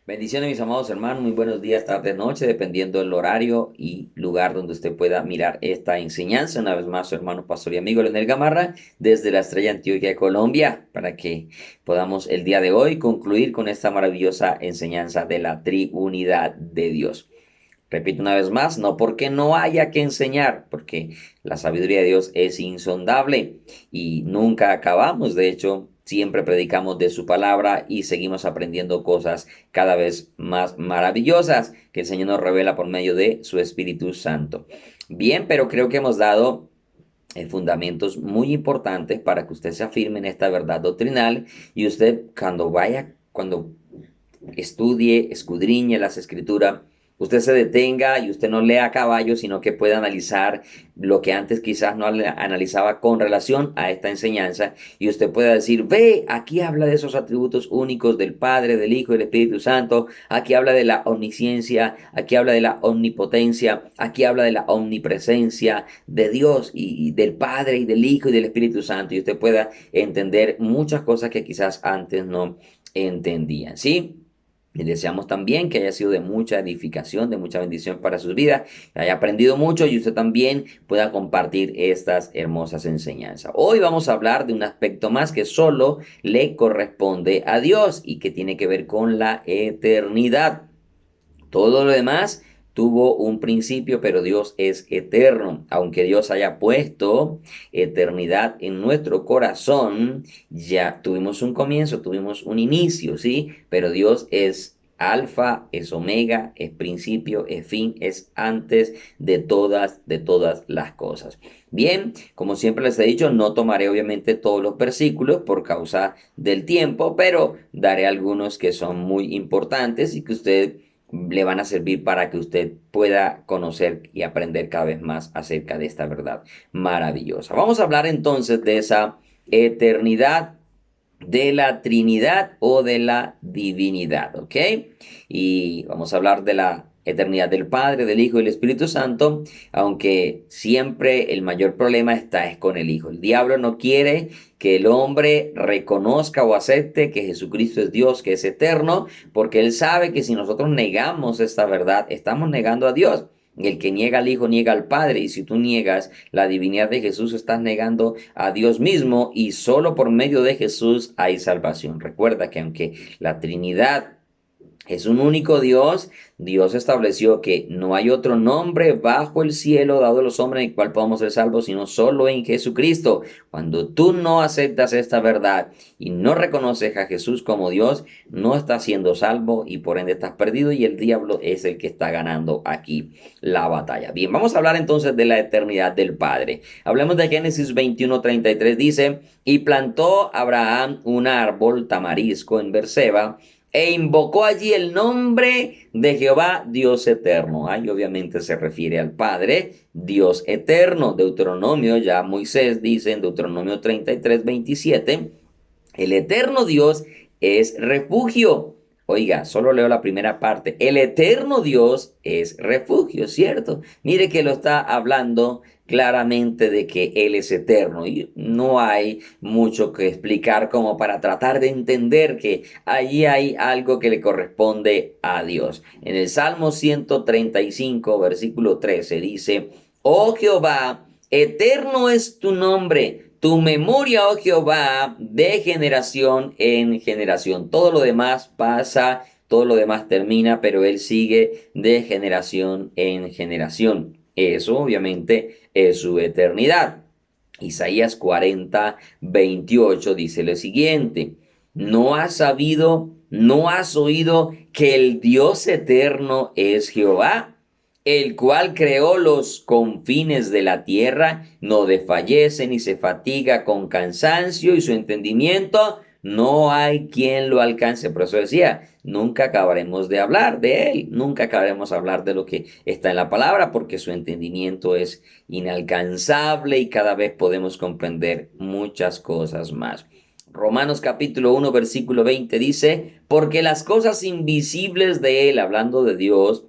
Bendiciones, mis amados hermanos. Muy buenos días, tarde, noche, dependiendo del horario y lugar donde usted pueda mirar esta enseñanza. Una vez más, su hermano, pastor y amigo Leonel Gamarra, desde la Estrella Antioquia, Colombia, para que podamos el día de hoy concluir con esta maravillosa enseñanza de la Triunidad de Dios. Repito una vez más, no porque no haya que enseñar, porque la sabiduría de Dios es insondable y nunca acabamos. De hecho, siempre predicamos de su palabra y seguimos aprendiendo cosas cada vez más maravillosas que el Señor nos revela por medio de su Espíritu Santo. Bien, pero creo que hemos dado fundamentos muy importantes para que usted se afirme en esta verdad doctrinal y usted cuando estudie, escudriñe las escrituras, usted se detenga y usted no lea a caballo, sino que pueda analizar lo que antes quizás no analizaba con relación a esta enseñanza y usted pueda decir, ve, aquí habla de esos atributos únicos del Padre, del Hijo y del Espíritu Santo, aquí habla de la omnisciencia, aquí habla de la omnipotencia, aquí habla de la omnipresencia de Dios y del Padre y del Hijo y del Espíritu Santo y usted pueda entender muchas cosas que quizás antes no entendían, ¿sí? Y deseamos también que haya sido de mucha edificación, de mucha bendición para sus vidas, que haya aprendido mucho y usted también pueda compartir estas hermosas enseñanzas. Hoy vamos a hablar de un aspecto más que solo le corresponde a Dios y que tiene que ver con la eternidad. Todo lo demás tuvo un principio, pero Dios es eterno. Aunque Dios haya puesto eternidad en nuestro corazón, ya tuvimos un comienzo, tuvimos un inicio, ¿sí? Pero Dios es alfa, es omega, es principio, es fin, es antes de todas las cosas. Bien, como siempre les he dicho, no tomaré obviamente todos los versículos por causa del tiempo, pero daré algunos que son muy importantes y que usted le van a servir para que usted pueda conocer y aprender cada vez más acerca de esta verdad maravillosa. Vamos a hablar entonces de esa eternidad, de la Trinidad o de la divinidad, ¿ok? Y vamos a hablar de la eternidad del Padre, del Hijo y del Espíritu Santo, aunque siempre el mayor problema está es con el Hijo. El diablo no quiere que el hombre reconozca o acepte que Jesucristo es Dios, que es eterno, porque él sabe que si nosotros negamos esta verdad, estamos negando a Dios. El que niega al Hijo niega al Padre, y si tú niegas la divinidad de Jesús, estás negando a Dios mismo, y solo por medio de Jesús hay salvación. Recuerda que aunque la Trinidad es un único Dios, Dios estableció que no hay otro nombre bajo el cielo dado a los hombres en el cual podamos ser salvos, sino solo en Jesucristo. Cuando tú no aceptas esta verdad y no reconoces a Jesús como Dios, no estás siendo salvo y por ende estás perdido y el diablo es el que está ganando aquí la batalla. Bien, vamos a hablar entonces de la eternidad del Padre. Hablemos de Génesis 21:33, dice, y plantó Abraham un árbol tamarisco en Berseba, e invocó allí el nombre de Jehová, Dios eterno. Ahí obviamente se refiere al Padre, Dios eterno. Deuteronomio, ya Moisés dice en Deuteronomio 33:27, el eterno Dios es refugio. Oiga, solo leo la primera parte. El eterno Dios es refugio, ¿cierto? Mire que lo está hablando claramente de que Él es eterno y no hay mucho que explicar como para tratar de entender que allí hay algo que le corresponde a Dios. En el Salmo 135, versículo 13 dice, oh Jehová, eterno es tu nombre. Tu memoria, oh Jehová, de generación en generación. Todo lo demás pasa, todo lo demás termina, pero Él sigue de generación en generación. Eso obviamente es su eternidad. Isaías 40:28 dice lo siguiente, ¿no has sabido, no has oído que el Dios eterno es Jehová? El cual creó los confines de la tierra, no desfallece ni se fatiga con cansancio y su entendimiento no hay quien lo alcance. Por eso decía, nunca acabaremos de hablar de él, nunca acabaremos de hablar de lo que está en la palabra porque su entendimiento es inalcanzable y cada vez podemos comprender muchas cosas más. Romanos capítulo 1 versículo 20 dice, porque las cosas invisibles de él, hablando de Dios,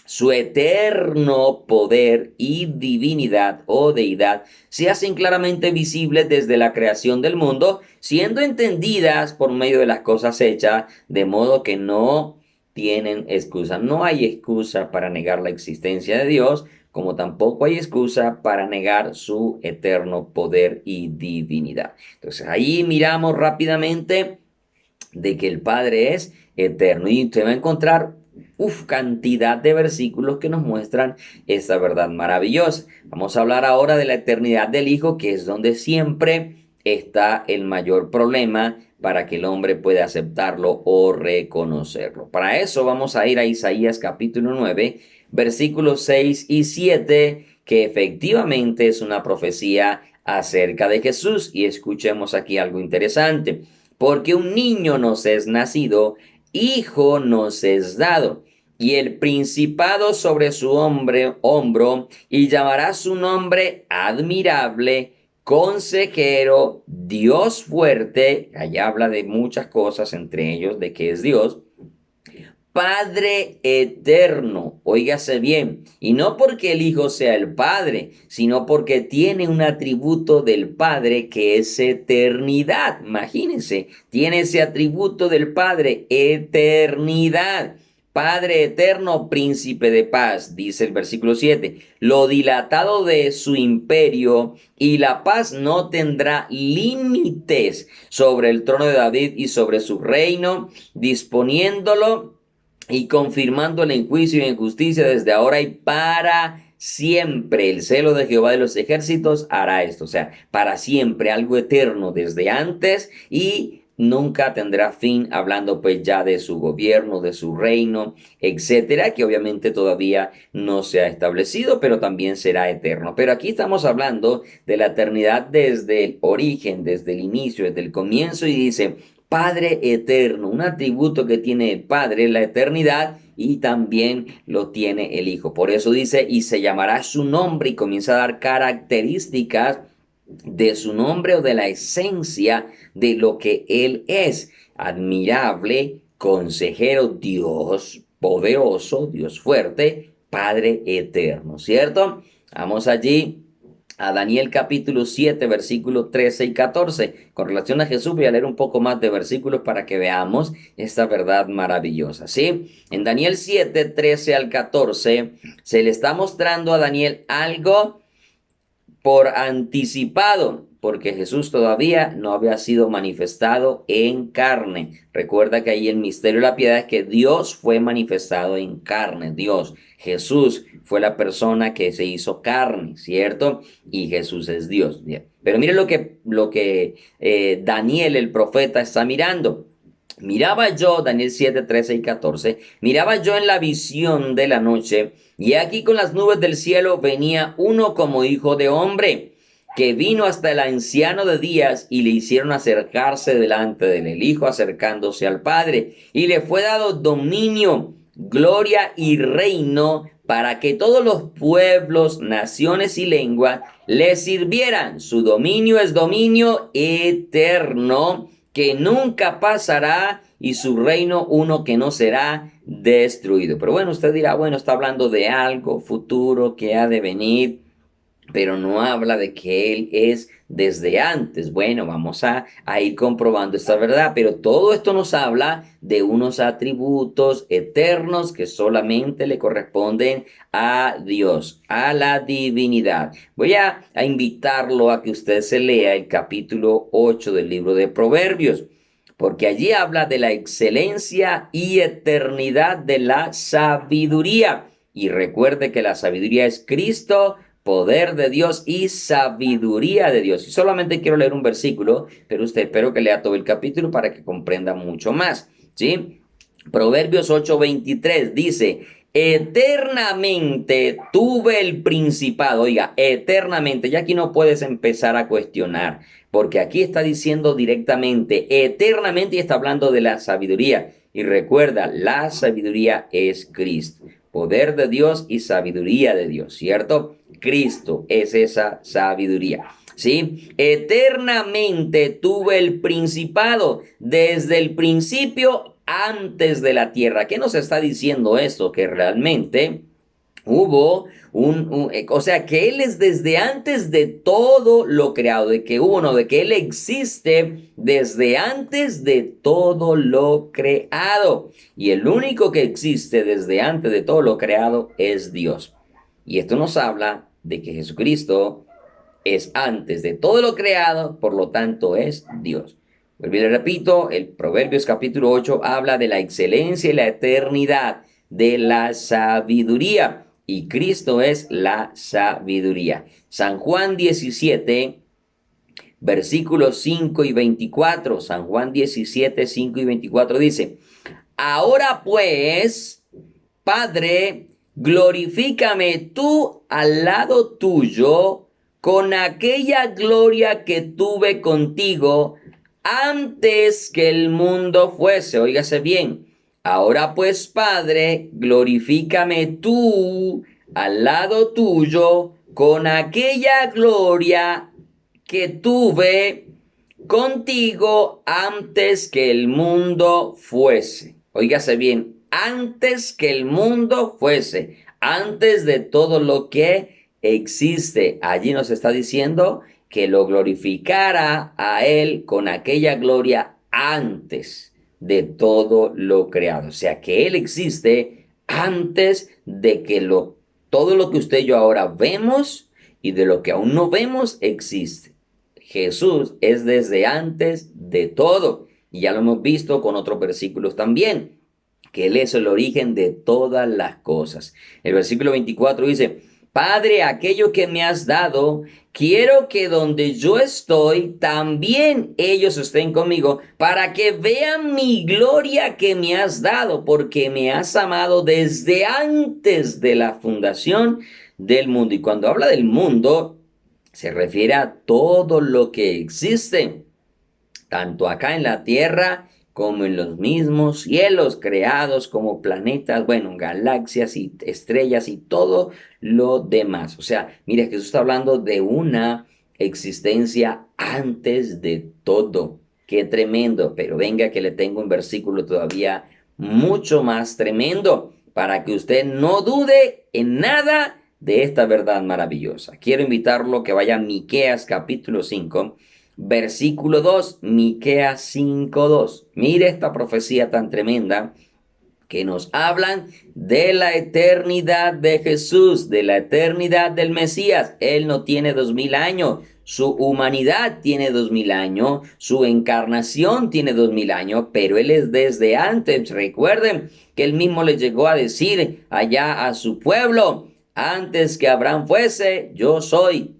su eterno poder y divinidad o deidad se hacen claramente visibles desde la creación del mundo, siendo entendidas por medio de las cosas hechas, de modo que no tienen excusa. No hay excusa para negar la existencia de Dios, como tampoco hay excusa para negar su eterno poder y divinidad. Entonces ahí miramos rápidamente de que el Padre es eterno y usted va a encontrar cantidad de versículos que nos muestran esta verdad maravillosa. Vamos a hablar ahora de la eternidad del Hijo, que es donde siempre está el mayor problema para que el hombre pueda aceptarlo o reconocerlo. Para eso vamos a ir a Isaías capítulo 9, versículos 6 y 7, que efectivamente es una profecía acerca de Jesús. Y escuchemos aquí algo interesante. Porque un niño nos es nacido, hijo nos es dado, y el principado sobre su hombro, y llamará su nombre admirable, consejero, Dios fuerte. Allá habla de muchas cosas, entre ellos de que es Dios. Padre eterno, óigase bien, y no porque el Hijo sea el Padre, sino porque tiene un atributo del Padre que es eternidad. Imagínense, tiene ese atributo del Padre, eternidad. Padre eterno, príncipe de paz, dice el versículo 7, lo dilatado de su imperio y la paz no tendrá límites sobre el trono de David y sobre su reino, disponiéndolo y confirmándole en juicio y en justicia desde ahora y para siempre. El celo de Jehová de los ejércitos hará esto, o sea, para siempre, algo eterno desde antes y nunca tendrá fin, hablando pues ya de su gobierno, de su reino, etcétera, que obviamente todavía no se ha establecido, pero también será eterno. Pero aquí estamos hablando de la eternidad desde el origen, desde el inicio, desde el comienzo, y dice: Padre eterno, un atributo que tiene el Padre, la eternidad, y también lo tiene el Hijo. Por eso dice, y se llamará su nombre, y comienza a dar características de su nombre o de la esencia de lo que Él es. Admirable, consejero, Dios poderoso, Dios fuerte, Padre eterno, ¿cierto? Vamos allí a Daniel capítulo 7, versículos 13 y 14. Con relación a Jesús voy a leer un poco más de versículos para que veamos esta verdad maravillosa, ¿sí? En Daniel 7, 13 al 14, se le está mostrando a Daniel algo por anticipado, porque Jesús todavía no había sido manifestado en carne. Recuerda que ahí el misterio de la piedad es que Dios fue manifestado en carne. Dios, Jesús fue la persona que se hizo carne, ¿cierto? Y Jesús es Dios. Bien. Pero mire lo que Daniel el profeta está mirando. Miraba yo, Daniel 7, 13 y 14, miraba yo en la visión de la noche, y aquí con las nubes del cielo venía uno como hijo de hombre, que vino hasta el anciano de días y le hicieron acercarse delante de él, el hijo acercándose al padre, y le fue dado dominio, gloria y reino para que todos los pueblos, naciones y lenguas le sirvieran. Su dominio es dominio eterno, que nunca pasará, y su reino uno que no será destruido. Pero bueno, usted dirá, bueno, está hablando de algo futuro que ha de venir, pero no habla de que Él es desde antes. Bueno, vamos a ir comprobando esta verdad, pero todo esto nos habla de unos atributos eternos que solamente le corresponden a Dios, a la divinidad. Voy a invitarlo a que usted se lea el capítulo 8 del libro de Proverbios, porque allí habla de la excelencia y eternidad de la sabiduría. Y recuerde que la sabiduría es Cristo, poder de Dios y sabiduría de Dios. Y solamente quiero leer un versículo, pero espero que lea todo el capítulo para que comprenda mucho más, ¿sí? Proverbios 8:23 dice: eternamente tuve el principado. Oiga, eternamente. Ya aquí no puedes empezar a cuestionar, porque aquí está diciendo directamente eternamente, y está hablando de la sabiduría. Y recuerda, la sabiduría es Cristo, poder de Dios y sabiduría de Dios, ¿cierto? Cristo es esa sabiduría, ¿sí? Eternamente tuve el principado, desde el principio, antes de la tierra. ¿Qué nos está diciendo esto? Que realmente Hubo o sea, que Él es desde antes de todo lo creado, de que hubo, no, de que Él existe desde antes de todo lo creado. Y el único que existe desde antes de todo lo creado es Dios. Y esto nos habla de que Jesucristo es antes de todo lo creado, por lo tanto es Dios. Vuelvo y le repito, el Proverbios capítulo 8 habla de la excelencia y la eternidad de la sabiduría. Y Cristo es la sabiduría. San Juan 17, versículos 5 y 24. San Juan 17, 5 y 24 dice: Ahora pues, Padre, glorifícame tú al lado tuyo con aquella gloria que tuve contigo antes que el mundo fuese. Óigase bien. Ahora pues, Padre, glorifícame tú al lado tuyo con aquella gloria que tuve contigo antes que el mundo fuese. Óigase bien, antes que el mundo fuese, antes de todo lo que existe. Allí nos está diciendo que lo glorificara a Él con aquella gloria antes de todo lo creado. O sea, que Él existe antes de que todo lo que usted y yo ahora vemos y de lo que aún no vemos existe. Jesús es desde antes de todo. Y ya lo hemos visto con otros versículos también, que Él es el origen de todas las cosas. El versículo 24 dice: Padre, aquello que me has dado, quiero que donde yo estoy, también ellos estén conmigo, para que vean mi gloria que me has dado, porque me has amado desde antes de la fundación del mundo. Y cuando habla del mundo, se refiere a todo lo que existe, tanto acá en la tierra como en los mismos cielos creados como planetas, bueno, galaxias y estrellas y todo lo demás. O sea, mira, Jesús está hablando de una existencia antes de todo. Qué tremendo, pero venga que le tengo un versículo todavía mucho más tremendo para que usted no dude en nada de esta verdad maravillosa. Quiero invitarlo a que vaya a Miqueas capítulo 5, versículo 2, Miqueas 5:2. Mire esta profecía tan tremenda que nos hablan de la eternidad de Jesús, de la eternidad del Mesías. Él no tiene 2000 años. Su humanidad tiene 2000 años, su encarnación tiene 2000 años, pero Él es desde antes. Recuerden que Él mismo le llegó a decir allá a su pueblo: antes que Abraham fuese, yo soy,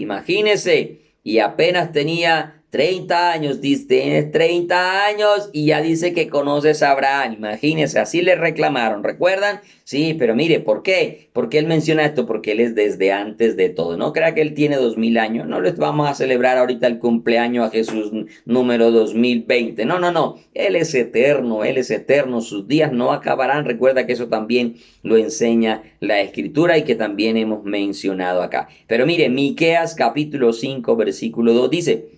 imagínense. Y apenas tenía 30 años, dice, tienes 30 años y ya dice que conoces a Abraham. Imagínense, así le reclamaron, ¿recuerdan? Sí, pero mire, ¿por qué? ¿Por qué él menciona esto? Porque él es desde antes de todo. No crea que él tiene 2000 años. No les vamos a celebrar ahorita el cumpleaños a Jesús número 2020. No, no, no. Él es eterno, él es eterno. Sus días no acabarán. Recuerda que eso también lo enseña la Escritura y que también hemos mencionado acá. Pero mire, Miqueas capítulo 5, versículo 2 dice: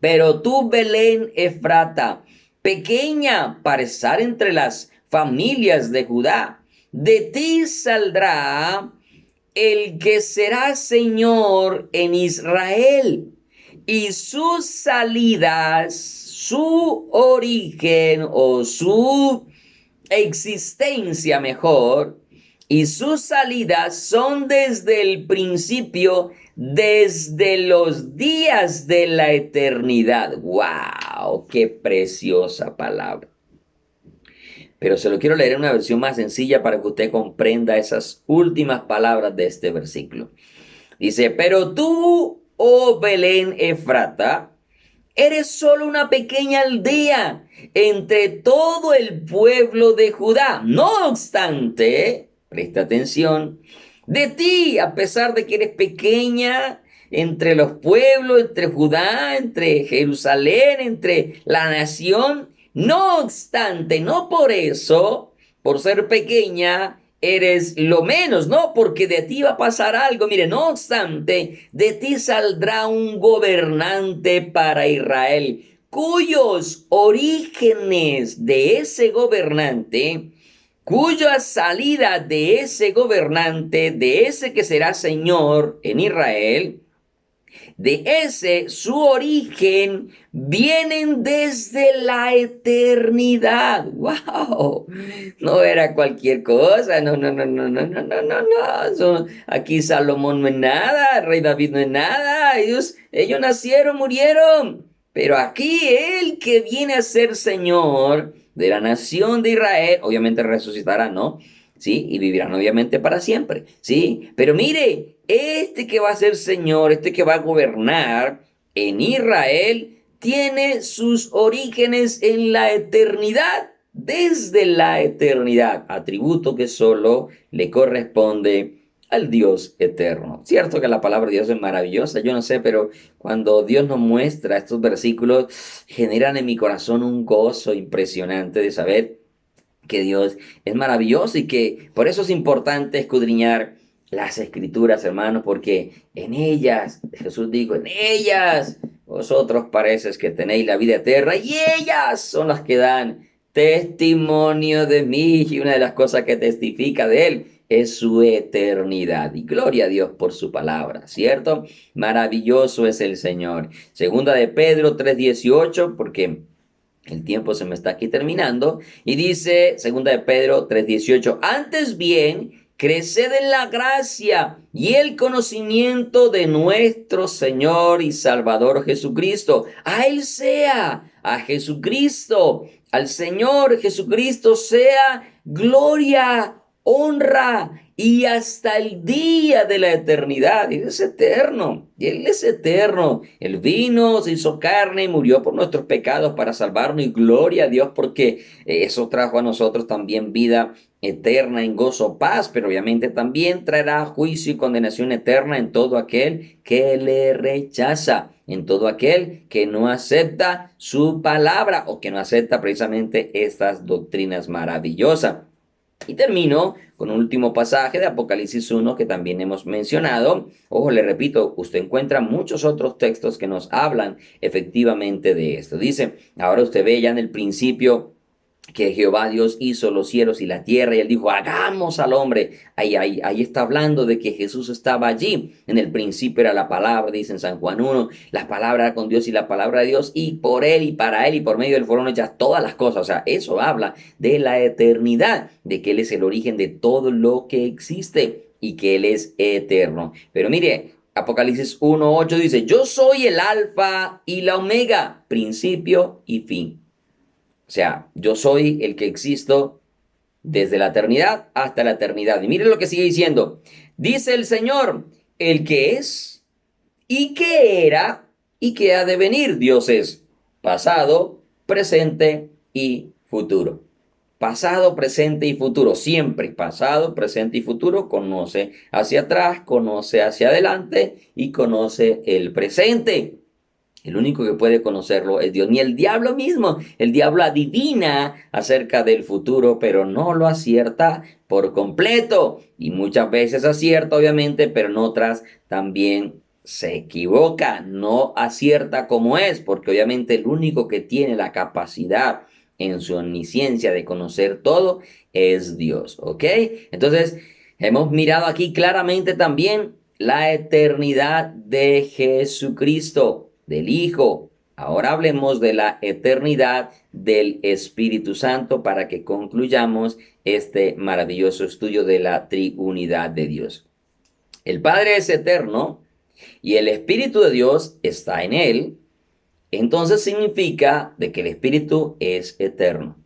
Pero tú, Belén Efrata, pequeña para estar entre las familias de Judá, de ti saldrá el que será Señor en Israel, y sus salidas, su origen o su existencia mejor, y sus salidas son desde el principio, desde los días de la eternidad. ¡Wow! ¡Qué preciosa palabra! Pero se lo quiero leer en una versión más sencilla para que usted comprenda esas últimas palabras de este versículo. Dice: Pero tú, oh Belén Efrata, eres solo una pequeña aldea entre todo el pueblo de Judá. No obstante, presta atención, de ti, a pesar de que eres pequeña entre los pueblos, entre Judá, entre Jerusalén, entre la nación, no obstante, no por eso, por ser pequeña, eres lo menos, ¿no? Porque de ti va a pasar algo. Mire, no obstante, de ti saldrá un gobernante para Israel, cuyos orígenes de ese gobernante cuya salida de ese gobernante, de ese que será Señor en Israel, de ese su origen, vienen desde la eternidad. ¡Wow! No era cualquier cosa, no, no, no, no, no, no, no, no, no. Aquí Salomón no es nada, el rey David no es nada, ellos nacieron, murieron. Pero aquí el que viene a ser Señor de la nación de Israel, obviamente resucitará, ¿no? ¿Sí? Y vivirán obviamente para siempre, ¿sí? Pero mire, este que va a ser Señor, este que va a gobernar en Israel, tiene sus orígenes en la eternidad, desde la eternidad, atributo que solo le corresponde al Dios eterno. Cierto que la palabra de Dios es maravillosa, yo no sé, pero cuando Dios nos muestra estos versículos, generan en mi corazón un gozo impresionante de saber que Dios es maravilloso y que por eso es importante escudriñar las escrituras, hermanos, porque en ellas, Jesús dijo, en ellas vosotros pareces que tenéis la vida eterna y ellas son las que dan testimonio de mí. Y una de las cosas que testifica de él es su eternidad. Y gloria a Dios por su palabra, ¿cierto? Maravilloso es el Señor. Segunda de Pedro 3:18, porque el tiempo se me está aquí terminando. Y dice, segunda de Pedro 3:18, antes bien, creced en la gracia y el conocimiento de nuestro Señor y Salvador Jesucristo. A Él sea, a Jesucristo, al Señor Jesucristo sea gloria, honra y hasta el día de la eternidad. Él es eterno, y Él es eterno. Él vino, se hizo carne y murió por nuestros pecados para salvarnos. Y gloria a Dios porque eso trajo a nosotros también vida eterna en gozo, paz, pero obviamente también traerá juicio y condenación eterna en todo aquel que le rechaza, en todo aquel que no acepta su palabra o que no acepta precisamente estas doctrinas maravillosas. Y termino con un último pasaje de Apocalipsis 1 que también hemos mencionado. Ojo, le repito, usted encuentra muchos otros textos que nos hablan efectivamente de esto. Dice, ahora usted ve ya en el principio que Jehová Dios hizo los cielos y la tierra y él dijo, hagamos al hombre. Ahí está hablando de que Jesús estaba allí. En el principio era la palabra, dice en San Juan 1, la palabra era con Dios y la palabra de Dios y por él y para él y por medio de él fueron hechas todas las cosas. O sea, eso habla de la eternidad, de que él es el origen de todo lo que existe y que él es eterno. Pero mire, Apocalipsis 1:8 dice, yo soy el alfa y la omega, principio y fin. O sea, yo soy el que existo desde la eternidad hasta la eternidad. Y miren lo que sigue diciendo. Dice el Señor, el que es y que era y que ha de venir. Dios es pasado, presente y futuro. Pasado, presente y futuro. Siempre pasado, presente y futuro. Conoce hacia atrás, conoce hacia adelante y conoce el presente. El único que puede conocerlo es Dios, ni el diablo mismo. El diablo adivina acerca del futuro, pero no lo acierta por completo. Y muchas veces acierta, obviamente, pero en otras también se equivoca, no acierta como es, porque obviamente el único que tiene la capacidad en su omnisciencia de conocer todo es Dios, ¿ok? Entonces, hemos mirado aquí claramente también la eternidad de Jesucristo, del Hijo. Ahora hablemos de la eternidad del Espíritu Santo para que concluyamos este maravilloso estudio de la triunidad de Dios. El Padre es eterno y el Espíritu de Dios está en él. Entonces significa de que el Espíritu es eterno.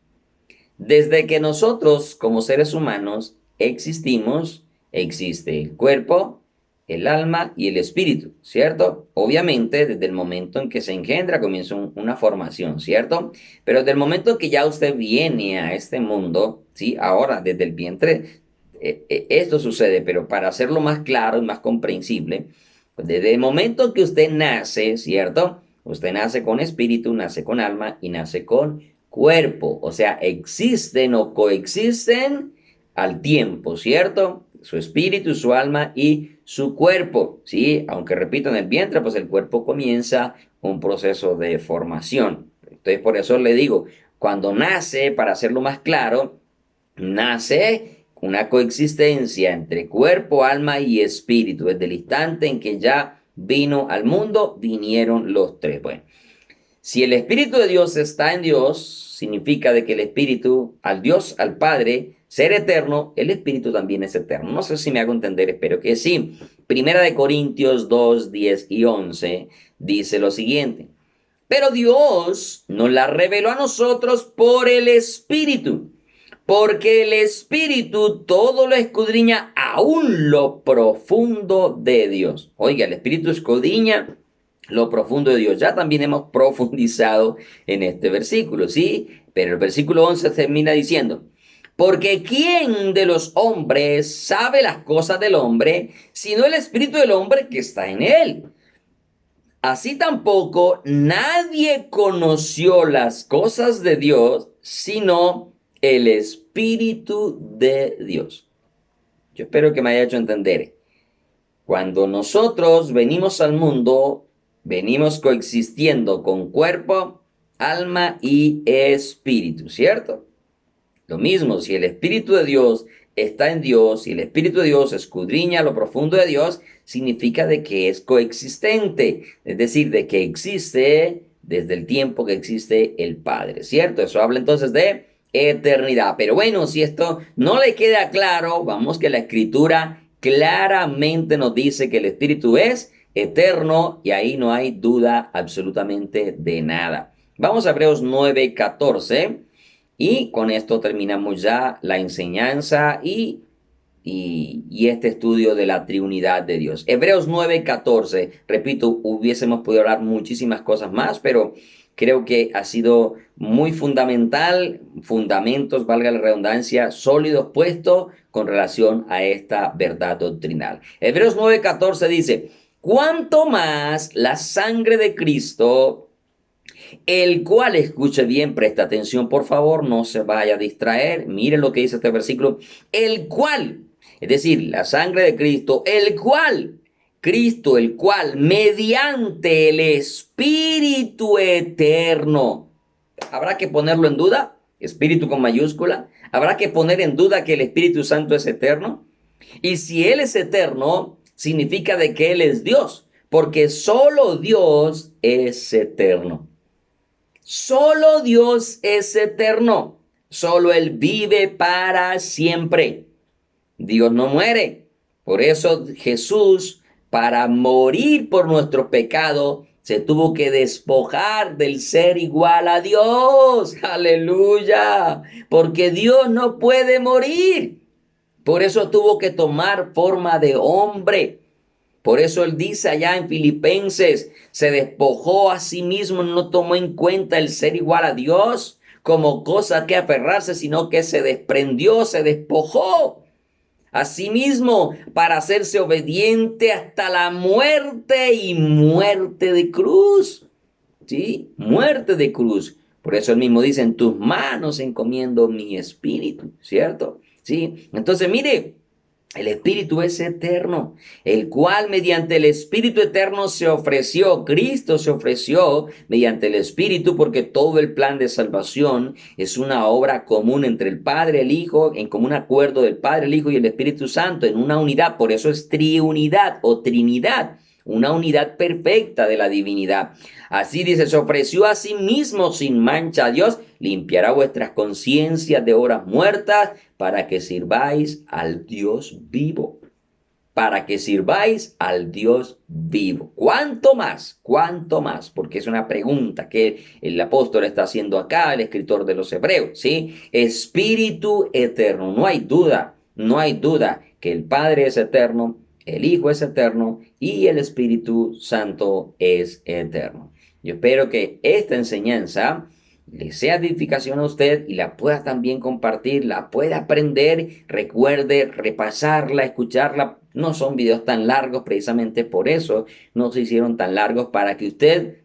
Desde que nosotros como seres humanos existimos, existe el cuerpo, el alma y el espíritu, ¿cierto? Obviamente, desde el momento en que se engendra comienza una formación, ¿cierto? Pero desde el momento en que ya usted viene a este mundo, ¿sí? Ahora, desde el vientre, esto sucede, pero para hacerlo más claro y más comprensible, pues desde el momento en que usted nace, ¿cierto? Usted nace con espíritu, nace con alma y nace con cuerpo. O sea, existen o coexisten al tiempo, ¿cierto? Su espíritu, su alma y su cuerpo, ¿sí? Aunque repito, en el vientre, pues el cuerpo comienza un proceso de formación. Entonces, por eso le digo, cuando nace, para hacerlo más claro, nace una coexistencia entre cuerpo, alma y espíritu. Desde el instante en que ya vino al mundo, vinieron los tres. Bueno, si el Espíritu de Dios está en Dios, significa de que el Espíritu, al Dios, al Padre, ser eterno, el Espíritu también es eterno. No sé si me hago entender, espero que sí. Primera de Corintios 2, 10 y 11 dice lo siguiente. Pero Dios nos la reveló a nosotros por el Espíritu, porque el Espíritu todo lo escudriña aún lo profundo de Dios. Oiga, el Espíritu escudriña lo profundo de Dios. Ya también hemos profundizado en este versículo, ¿sí? Pero el versículo 11 termina diciendo, porque ¿quién de los hombres sabe las cosas del hombre, sino el Espíritu del hombre que está en él? Así tampoco nadie conoció las cosas de Dios, sino el Espíritu de Dios. Yo espero que me haya hecho entender. Cuando nosotros venimos al mundo, venimos coexistiendo con cuerpo, alma y espíritu, ¿cierto? Lo mismo, si el Espíritu de Dios está en Dios y el Espíritu de Dios escudriña lo profundo de Dios, significa de que es coexistente, es decir, de que existe desde el tiempo que existe el Padre, ¿cierto? Eso habla entonces de eternidad. Pero bueno, si esto no le queda claro, vamos que la Escritura claramente nos dice que el Espíritu es eterno y ahí no hay duda absolutamente de nada. Vamos a Hebreos 9:14. Y con esto terminamos ya la enseñanza y este estudio de la Trinidad de Dios. Hebreos 9:14, repito, hubiésemos podido hablar muchísimas cosas más, pero creo que ha sido muy fundamental, fundamentos, valga la redundancia, sólidos puestos con relación a esta verdad doctrinal. Hebreos 9:14 dice, ¿cuánto más la sangre de Cristo, el cual, escuche bien, presta atención por favor, no se vaya a distraer, mire lo que dice este versículo, el cual, es decir, la sangre de Cristo, Cristo, el cual, mediante el Espíritu eterno, ¿habrá que ponerlo en duda? Espíritu con mayúscula, ¿habrá que poner en duda que el Espíritu Santo es eterno? Y si Él es eterno, significa de que Él es Dios, porque solo Dios es eterno. Solo Dios es eterno. Solo Él vive para siempre. Dios no muere. Por eso Jesús, para morir por nuestro pecado, se tuvo que despojar del ser igual a Dios. Aleluya. Porque Dios no puede morir. Por eso tuvo que tomar forma de hombre. Por eso él dice allá en Filipenses, se despojó a sí mismo, no tomó en cuenta el ser igual a Dios como cosa que aferrarse, sino que se desprendió, se despojó a sí mismo para hacerse obediente hasta la muerte y muerte de cruz. ¿Sí? Muerte de cruz. Por eso él mismo dice, en tus manos encomiendo mi espíritu, ¿cierto? ¿Sí? Entonces, mire, el Espíritu es eterno, el cual mediante el Espíritu eterno se ofreció, Cristo se ofreció mediante el Espíritu, porque todo el plan de salvación es una obra común entre el Padre, el Hijo, en común acuerdo del Padre, el Hijo y el Espíritu Santo, en una unidad. Por eso es triunidad o trinidad, una unidad perfecta de la divinidad. Así dice, se ofreció a sí mismo sin mancha a Dios, limpiará vuestras conciencias de obras muertas para que sirváis al Dios vivo. Para que sirváis al Dios vivo. ¿Cuánto más? ¿Cuánto más? Porque es una pregunta que el apóstol está haciendo acá, el escritor de los Hebreos, ¿sí? Espíritu eterno. No hay duda, no hay duda que el Padre es eterno, el Hijo es eterno y el Espíritu Santo es eterno. Yo espero que esta enseñanza le sea de edificación a usted y la pueda también compartir, la pueda aprender, recuerde repasarla, escucharla. No son videos tan largos, precisamente por eso no se hicieron tan largos, para que usted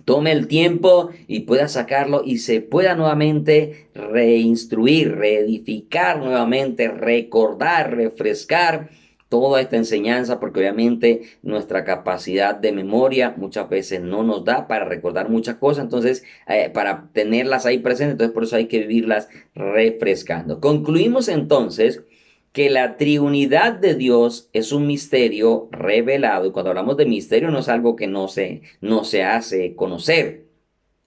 tome el tiempo y pueda sacarlo y se pueda nuevamente reinstruir, reedificar nuevamente, recordar, refrescar toda esta enseñanza, porque obviamente nuestra capacidad de memoria muchas veces no nos da para recordar muchas cosas, entonces para tenerlas ahí presentes, entonces por eso hay que vivirlas refrescando. Concluimos entonces que la triunidad de Dios es un misterio revelado, y cuando hablamos de misterio no es algo que no se hace conocer,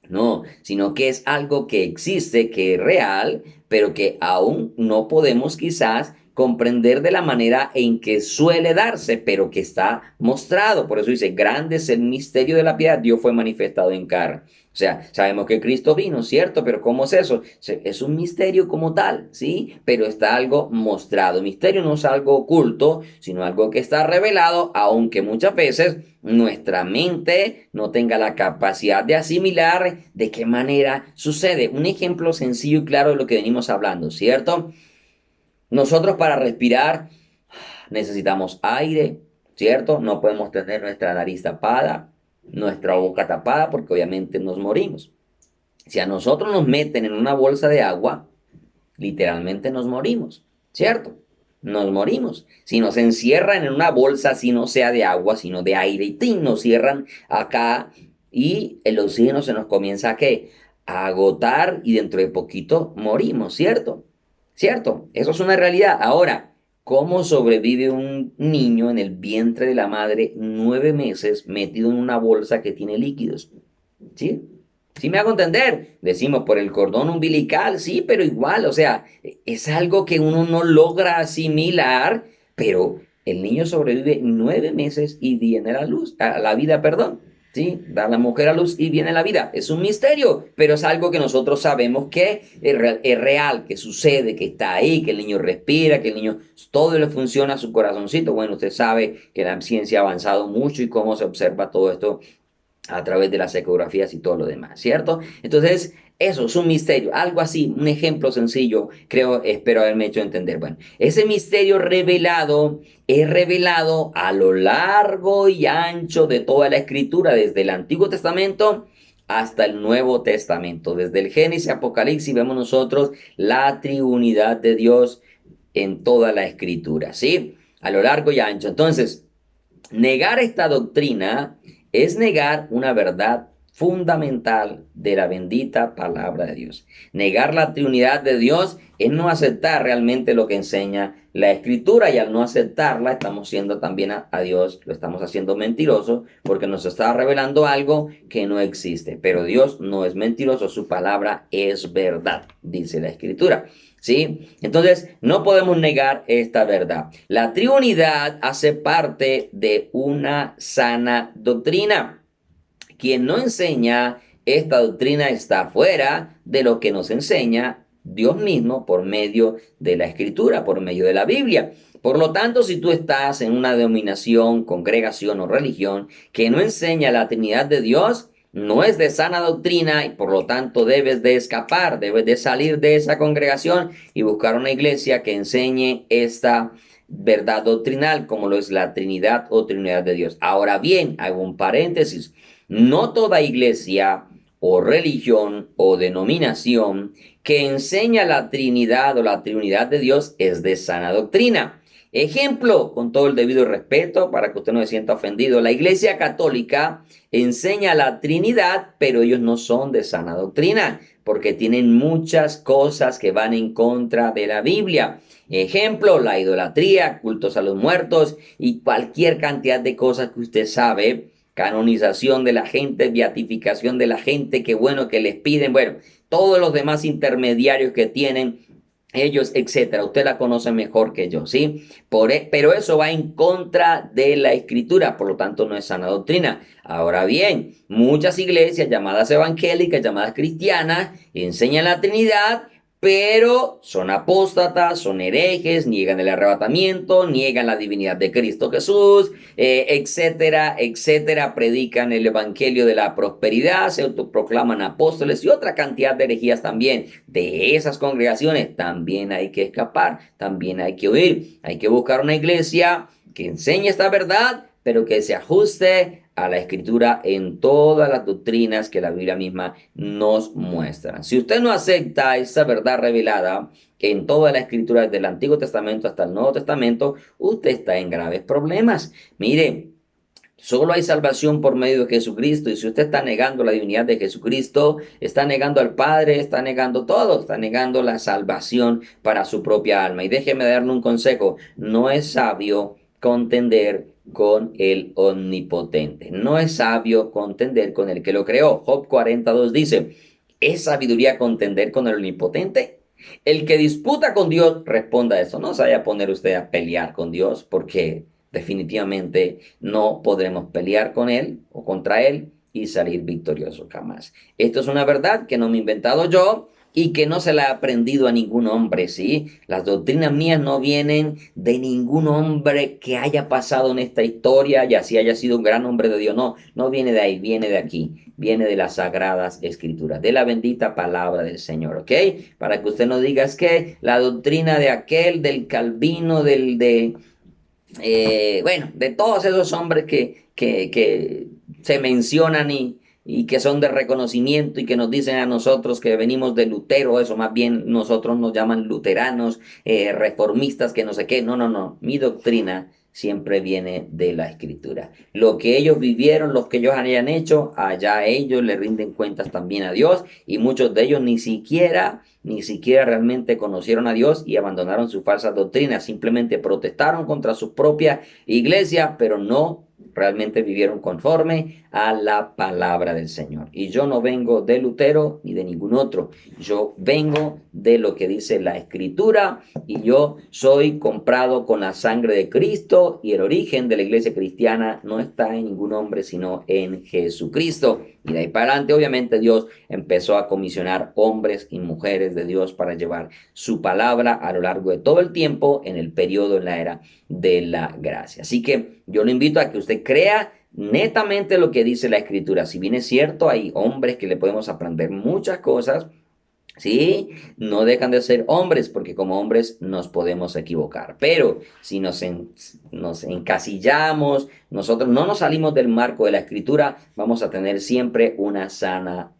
no, sino que es algo que existe, que es real, pero que aún no podemos quizás comprender de la manera en que suele darse, pero que está mostrado. Por eso dice, grande es el misterio de la piedad, Dios fue manifestado en carne. O sea, sabemos que Cristo vino, ¿cierto? Pero ¿cómo es eso? Es un misterio como tal, ¿sí? Pero está algo mostrado. Misterio no es algo oculto, sino algo que está revelado, aunque muchas veces nuestra mente no tenga la capacidad de asimilar de qué manera sucede. Un ejemplo sencillo y claro de lo que venimos hablando, ¿cierto? Nosotros para respirar necesitamos aire, ¿cierto? No podemos tener nuestra nariz tapada, nuestra boca tapada, porque obviamente nos morimos. Si a nosotros nos meten en una bolsa de agua, literalmente nos morimos, ¿cierto? Nos morimos. Si nos encierran en una bolsa, si no sea de agua, sino de aire, y ¡tin! Nos cierran acá y el oxígeno se nos comienza a ¿qué? A agotar y dentro de poquito morimos, ¿cierto? ¿Cierto? Eso es una realidad. Ahora, ¿cómo sobrevive un niño en el vientre de la madre 9 meses metido en una bolsa que tiene líquidos? ¿Sí? ¿Sí me hago entender? Decimos por el cordón umbilical, sí, pero igual, o sea, es algo que uno no logra asimilar, pero el niño sobrevive 9 meses y viene a la luz, a la vida, perdón. Sí, da la mujer a luz y viene la vida. Es un misterio, pero es algo que nosotros sabemos que es real, que sucede, que está ahí, que el niño respira, que el niño todo le funciona a su corazoncito. Bueno, usted sabe que la ciencia ha avanzado mucho y cómo se observa todo esto a través de las ecografías y todo lo demás, ¿cierto? Entonces, eso es un misterio, algo así, un ejemplo sencillo, creo, espero haberme hecho entender. Bueno, ese misterio revelado es revelado a lo largo y ancho de toda la escritura, desde el Antiguo Testamento hasta el Nuevo Testamento. Desde el Génesis, Apocalipsis, vemos nosotros la triunidad de Dios en toda la escritura, ¿sí? A lo largo y ancho. Entonces, negar esta doctrina es negar una verdad fundamental de la bendita palabra de Dios. Negar la triunidad de Dios es no aceptar realmente lo que enseña la Escritura, y al no aceptarla estamos siendo también a Dios, lo estamos haciendo mentiroso porque nos está revelando algo que no existe. Pero Dios no es mentiroso, su palabra es verdad, dice la Escritura. ¿Sí? Entonces, no podemos negar esta verdad. La triunidad hace parte de una sana doctrina. Quien no enseña esta doctrina está fuera de lo que nos enseña Dios mismo por medio de la Escritura, por medio de la Biblia. Por lo tanto, si tú estás en una denominación, congregación o religión que no enseña la Trinidad de Dios, no es de sana doctrina y por lo tanto debes de escapar, debes de salir de esa congregación y buscar una iglesia que enseñe esta verdad doctrinal como lo es la Trinidad o Trinidad de Dios. Ahora bien, hago un paréntesis, no toda iglesia o religión o denominación que enseña la Trinidad o la Trinidad de Dios es de sana doctrina. Ejemplo, con todo el debido respeto, para que usted no se sienta ofendido, la Iglesia Católica enseña la Trinidad, pero ellos no son de sana doctrina, porque tienen muchas cosas que van en contra de la Biblia. Ejemplo, la idolatría, cultos a los muertos y cualquier cantidad de cosas que usted sabe, canonización de la gente, beatificación de la gente, que bueno, que les piden, bueno, todos los demás intermediarios que tienen ellos, etcétera. Usted la conoce mejor que yo, ¿sí? Pero eso va en contra de la Escritura, por lo tanto no es sana doctrina. Ahora bien, muchas iglesias llamadas evangélicas, llamadas cristianas, enseñan la Trinidad, pero son apóstatas, son herejes, niegan el arrebatamiento, niegan la divinidad de Cristo Jesús, etcétera, etcétera. Predican el evangelio de la prosperidad, se autoproclaman apóstoles y otra cantidad de herejías también. De esas congregaciones también hay que escapar, también hay que huir. Hay que buscar una iglesia que enseñe esta verdad, pero que se ajuste a la Escritura en todas las doctrinas que la Biblia misma nos muestra. Si usted no acepta esa verdad revelada en toda la Escritura, desde el Antiguo Testamento hasta el Nuevo Testamento, usted está en graves problemas. Mire, solo hay salvación por medio de Jesucristo, y si usted está negando la divinidad de Jesucristo, está negando al Padre, está negando todo, está negando la salvación para su propia alma. Y déjeme darle un consejo: no es sabio contender con el omnipotente, no es sabio contender con el que lo creó. Job 42 dice: ¿es sabiduría contender con el omnipotente? El que disputa con Dios, responda a eso. No se vaya a poner usted a pelear con Dios, porque definitivamente no podremos pelear con Él o contra Él y salir victoriosos jamás. Esto es una verdad que no me he inventado yo y que no se la ha aprendido a ningún hombre, ¿sí? Las doctrinas mías no vienen de ningún hombre que haya pasado en esta historia y así haya sido un gran hombre de Dios. No, no viene de ahí, viene de aquí, viene de las sagradas escrituras, de la bendita palabra del Señor, ¿ok? Para que usted no diga es que la doctrina de aquel, del Calvino, bueno, de todos esos hombres que se mencionan y que son de reconocimiento y que nos dicen a nosotros que venimos de Lutero, eso más bien nosotros nos llaman luteranos, reformistas, que no sé qué. No, no, no. Mi doctrina siempre viene de la Escritura. Lo que ellos vivieron, los que ellos hayan hecho, allá ellos le rinden cuentas también a Dios, y muchos de ellos ni siquiera realmente conocieron a Dios y abandonaron sus falsas doctrinas. Simplemente protestaron contra su propia iglesia, pero no realmente vivieron conforme a la palabra del Señor. Y yo no vengo de Lutero ni de ningún otro. Yo vengo de lo que dice la Escritura, y yo soy comprado con la sangre de Cristo, y el origen de la iglesia cristiana no está en ningún hombre sino en Jesucristo. Y de ahí para adelante, obviamente, Dios empezó a comisionar hombres y mujeres de Dios para llevar su palabra a lo largo de todo el tiempo en el periodo, en la era de la gracia. Así que yo lo invito a que usted crea netamente lo que dice la Escritura. Si bien es cierto, hay hombres que le podemos aprender muchas cosas, sí, no dejan de ser hombres, porque como hombres nos podemos equivocar. Pero si nos encasillamos, nosotros no nos salimos del marco de la Escritura, vamos a tener siempre una sana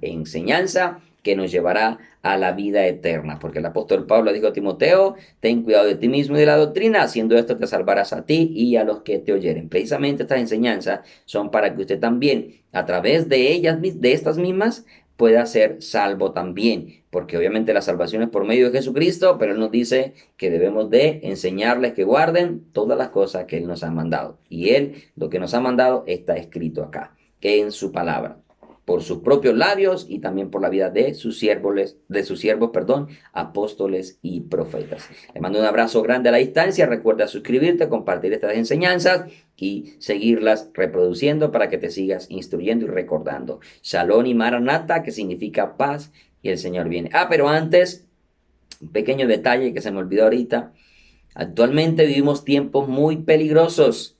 enseñanza que nos llevará a la vida eterna. Porque el apóstol Pablo dijo a Timoteo: ten cuidado de ti mismo y de la doctrina, haciendo esto te salvarás a ti y a los que te oyeren. Precisamente estas enseñanzas son para que usted también, a través de ellas, de estas mismas, pueda ser salvo también, porque obviamente la salvación es por medio de Jesucristo, pero Él nos dice que debemos de enseñarles que guarden todas las cosas que Él nos ha mandado. Y Él, lo que nos ha mandado, está escrito acá, en su palabra, por sus propios labios y también por la vida de sus siervos, apóstoles y profetas. Le mando un abrazo grande a la distancia. Recuerda suscribirte, compartir estas enseñanzas y seguirlas reproduciendo para que te sigas instruyendo y recordando. Shalom y Maranata, que significa paz y el Señor viene. Pero antes, un pequeño detalle que se me olvidó ahorita. Actualmente vivimos tiempos muy peligrosos.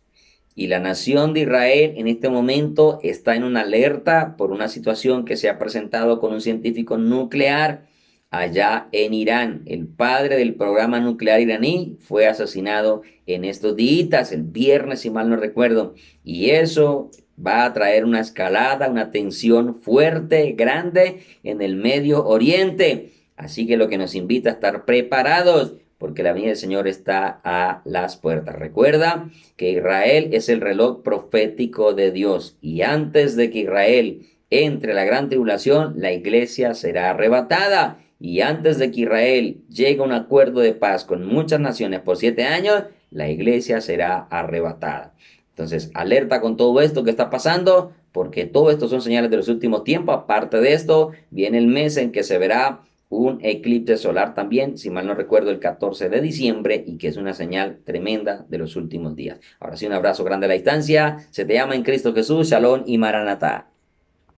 Y la nación de Israel en este momento está en una alerta por una situación que se ha presentado con un científico nuclear allá en Irán. El padre del programa nuclear iraní fue asesinado en estos días, el viernes, si mal no recuerdo. Y eso va a traer una escalada, una tensión fuerte, grande en el Medio Oriente. Así que lo que nos invita a estar preparados, porque la venida del Señor está a las puertas. Recuerda que Israel es el reloj profético de Dios, y antes de que Israel entre a la gran tribulación, la iglesia será arrebatada. Y antes de que Israel llegue a un acuerdo de paz con muchas naciones por 7 años, la iglesia será arrebatada. Entonces, alerta con todo esto que está pasando, porque todo esto son señales de los últimos tiempos. Aparte de esto, viene el mes en que se verá un eclipse solar también, si mal no recuerdo, el 14 de diciembre, y que es una señal tremenda de los últimos días. Ahora sí, un abrazo grande a la distancia. Se te ama en Cristo Jesús. Shalom y Maranatá.